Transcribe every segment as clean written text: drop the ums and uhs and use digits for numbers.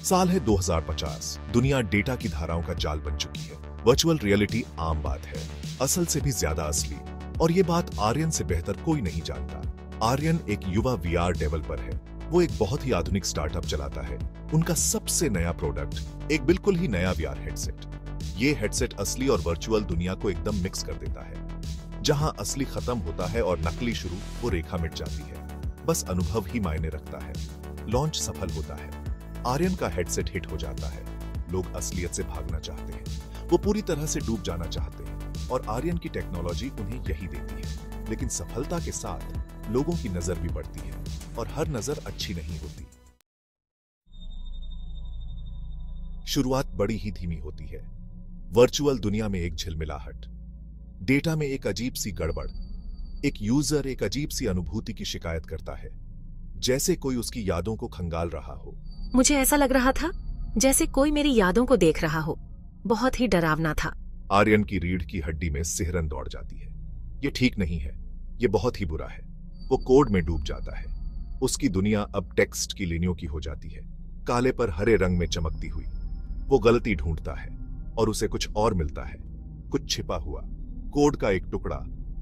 साल है 2050। दुनिया डेटा की धाराओं का जाल बन चुकी है। वर्चुअल रियलिटी आम बात है, असल से भी ज्यादा असली। और ये बात आर्यन से बेहतर कोई नहीं जानता। आर्यन एक युवा वीआर डेवलपर है। वो एक बहुत ही आधुनिक स्टार्टअप चलाता है। उनका सबसे नया प्रोडक्ट एक बिल्कुल ही नया वीआर हेडसेट। ये हेडसेट असली और वर्चुअल दुनिया को एकदम मिक्स कर देता है। जहां असली खत्म होता है और नकली शुरू, वो रेखा मिट जाती है। बस अनुभव ही मायने रखता है। लॉन्च सफल होता है। आर्यन का हेडसेट हिट हो जाता है। लोग असलियत से भागना चाहते हैं। वो पूरी तरह से डूब जाना चाहते हैं और आर्यन की टेक्नोलॉजी उन्हें यही देती है। लेकिन सफलता के साथ लोगों की नजर भी बढ़ती है और हर नजर अच्छी नहीं होती। शुरुआत बड़ी ही धीमी होती है। वर्चुअल दुनिया में एक झिलमिलाहट, डेटा में एक अजीब सी गड़बड़। एक यूजर एक अजीब सी अनुभूति की शिकायत करता है, जैसे कोई उसकी यादों को खंगाल रहा हो। मुझे ऐसा लग रहा था जैसे कोई मेरी यादों को देख रहा हो। बहुत ही डरावना था। आर्यन की रीढ़ की हड्डी में सिहरन दौड़ जाती है। ये ठीक नहीं है, ये बहुत ही बुरा है। वो कोड में डूब जाता है। उसकी दुनिया अब टेक्स्ट की लाइनों की हो जाती है, काले पर हरे रंग में चमकती हुई। वो गलती ढूंढता है और उसे कुछ और मिलता है, कुछ छिपा हुआ कोड का एक टुकड़ा,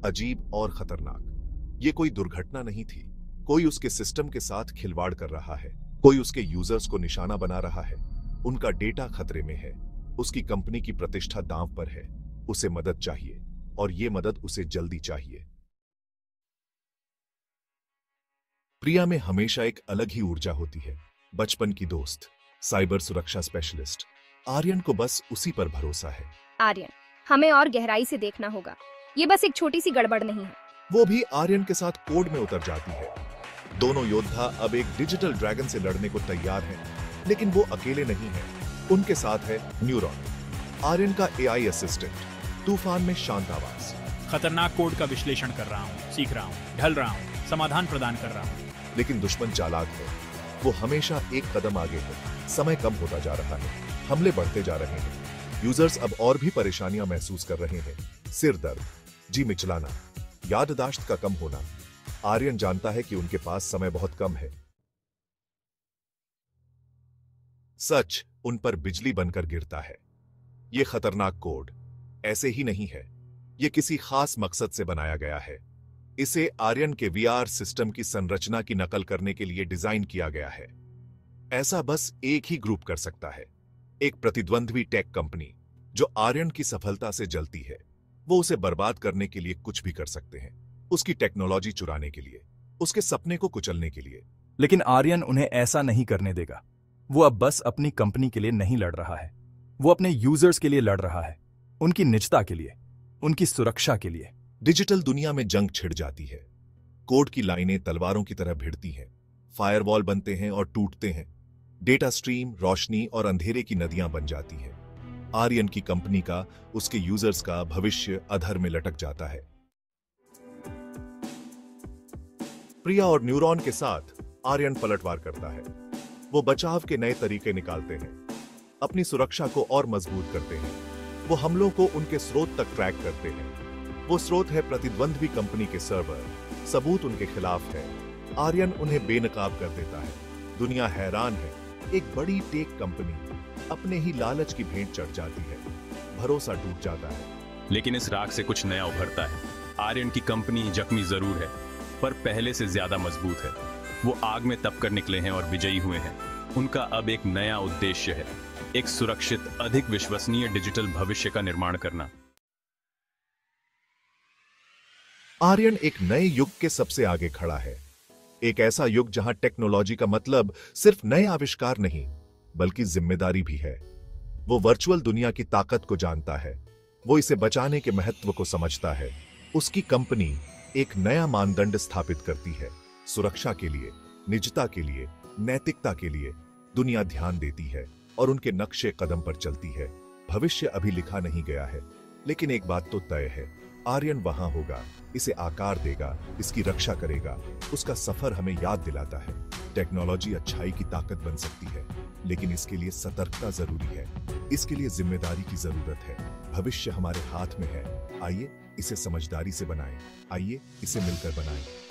अजीब और खतरनाक। ये कोई दुर्घटना नहीं थी। कोई उसके सिस्टम के साथ खिलवाड़ कर रहा है। कोई उसके यूजर्स को निशाना बना रहा है। उनका डेटा खतरे में है। उसकी कंपनी की प्रतिष्ठा दांव पर है। उसे मदद चाहिए और ये मदद उसे जल्दी चाहिए। प्रिया में हमेशा एक अलग ही ऊर्जा होती है। बचपन की दोस्त, साइबर सुरक्षा स्पेशलिस्ट। आर्यन को बस उसी पर भरोसा है। आर्यन, हमें और गहराई से देखना होगा। ये बस एक छोटी सी गड़बड़ नहीं है। वो भी आर्यन के साथ कोड में उतर जाती है। दोनों योद्धा अब एक डिजिटल ड्रैगन से लड़ने को तैयार हैं, लेकिन वो अकेले नहीं हैं। उनके साथ है न्यूरॉन, आर्यन का एआई असिस्टेंट। तूफान में शांत आवाज। खतरनाक कोड का विश्लेषण कर रहा हूँ, सीख रहा हूँ, ढल रहा हूँ, समाधान प्रदान कर रहा हूँ। लेकिन दुश्मन चालाक है। वो हमेशा एक कदम आगे है। समय कम होता जा रहा है। हमले बढ़ते जा रहे हैं। यूजर्स अब और भी परेशानियां महसूस कर रहे हैं। सिर दर्द, जी मिचलाना, याददाश्त का कम होना। आर्यन जानता है कि उनके पास समय बहुत कम है। सच उन पर बिजली बनकर गिरता है। यह खतरनाक कोड ऐसे ही नहीं है। यह किसी खास मकसद से बनाया गया है। इसे आर्यन के वीआर सिस्टम की संरचना की नकल करने के लिए डिजाइन किया गया है। ऐसा बस एक ही ग्रुप कर सकता है, एक प्रतिद्वंद्वी टेक कंपनी जो आर्यन की सफलता से जलती है। वो उसे बर्बाद करने के लिए कुछ भी कर सकते हैं, उसकी टेक्नोलॉजी चुराने के लिए, उसके सपने को कुचलने के लिए। लेकिन आर्यन उन्हें ऐसा नहीं करने देगा। वो अब बस अपनी कंपनी के लिए नहीं लड़ रहा है। वो अपने यूजर्स के लिए लड़ रहा है, उनकी निजता के लिए, उनकी सुरक्षा के लिए। डिजिटल दुनिया में जंग छिड़ जाती है। कोड की लाइनें तलवारों की तरह भिड़ती हैं। फायरवॉल बनते हैं और टूटते हैं। डेटा स्ट्रीम, रोशनी और अंधेरे की नदियां बन जाती हैं। आर्यन की कंपनी का, उसके यूजर्स का भविष्य अधर में लटक जाता है। प्रिया और न्यूरॉन के साथ आर्यन पलटवार करता है। वो बचाव के नए तरीके निकालते हैं, अपनी सुरक्षा को और मजबूत करते हैं। वो हमलों को उनके स्रोत तक ट्रैक करते हैं। वो स्रोत है प्रतिद्वंद्वी कंपनी के सर्वर। सबूत उनके खिलाफ है। आर्यन उन्हें बेनकाब कर देता है। दुनिया हैरान है। एक बड़ी टेक कंपनी अपने ही लालच की भेंट चढ़ जाती है। भरोसा टूट जाता है। लेकिन इस राख से कुछ नया उभरता है। आर्यन की कंपनी जख्मी जरूर है, पर पहले से ज्यादा मजबूत है। वो आग में तप कर निकले हैं और विजयी हुए हैं। उनका अब एक नया उद्देश्य है, एक सुरक्षित, अधिक विश्वसनीय डिजिटल भविष्य का निर्माण करना। आर्यन एक नए युग के सबसे आगे खड़ा है। एक ऐसा युग जहां टेक्नोलॉजी का मतलब सिर्फ नए आविष्कार नहीं, बल्कि जिम्मेदारी भी है। वो वर्चुअल दुनिया की ताकत को जानता है। वो इसे बचाने के महत्व को समझता है। उसकी कंपनी एक नया मानदंड स्थापित करती है। सुरक्षा के लिए, निजता के लिए, नैतिकता के लिए दुनिया ध्यान देती है और उनके नक्शे कदम पर चलती है। भविष्य अभी लिखा नहीं गया है, लेकिन एक बात तो तय है, आर्यन वहां होगा, इसे आकार देगा, इसकी रक्षा करेगा। उसका सफर हमें याद दिलाता है, टेक्नोलॉजी अच्छाई की ताकत बन सकती है, लेकिन इसके लिए सतर्कता जरूरी है। इसके लिए जिम्मेदारी की जरूरत है। भविष्य हमारे हाथ में है। आइए इसे समझदारी से बनाएं। आइए इसे मिलकर बनाएं।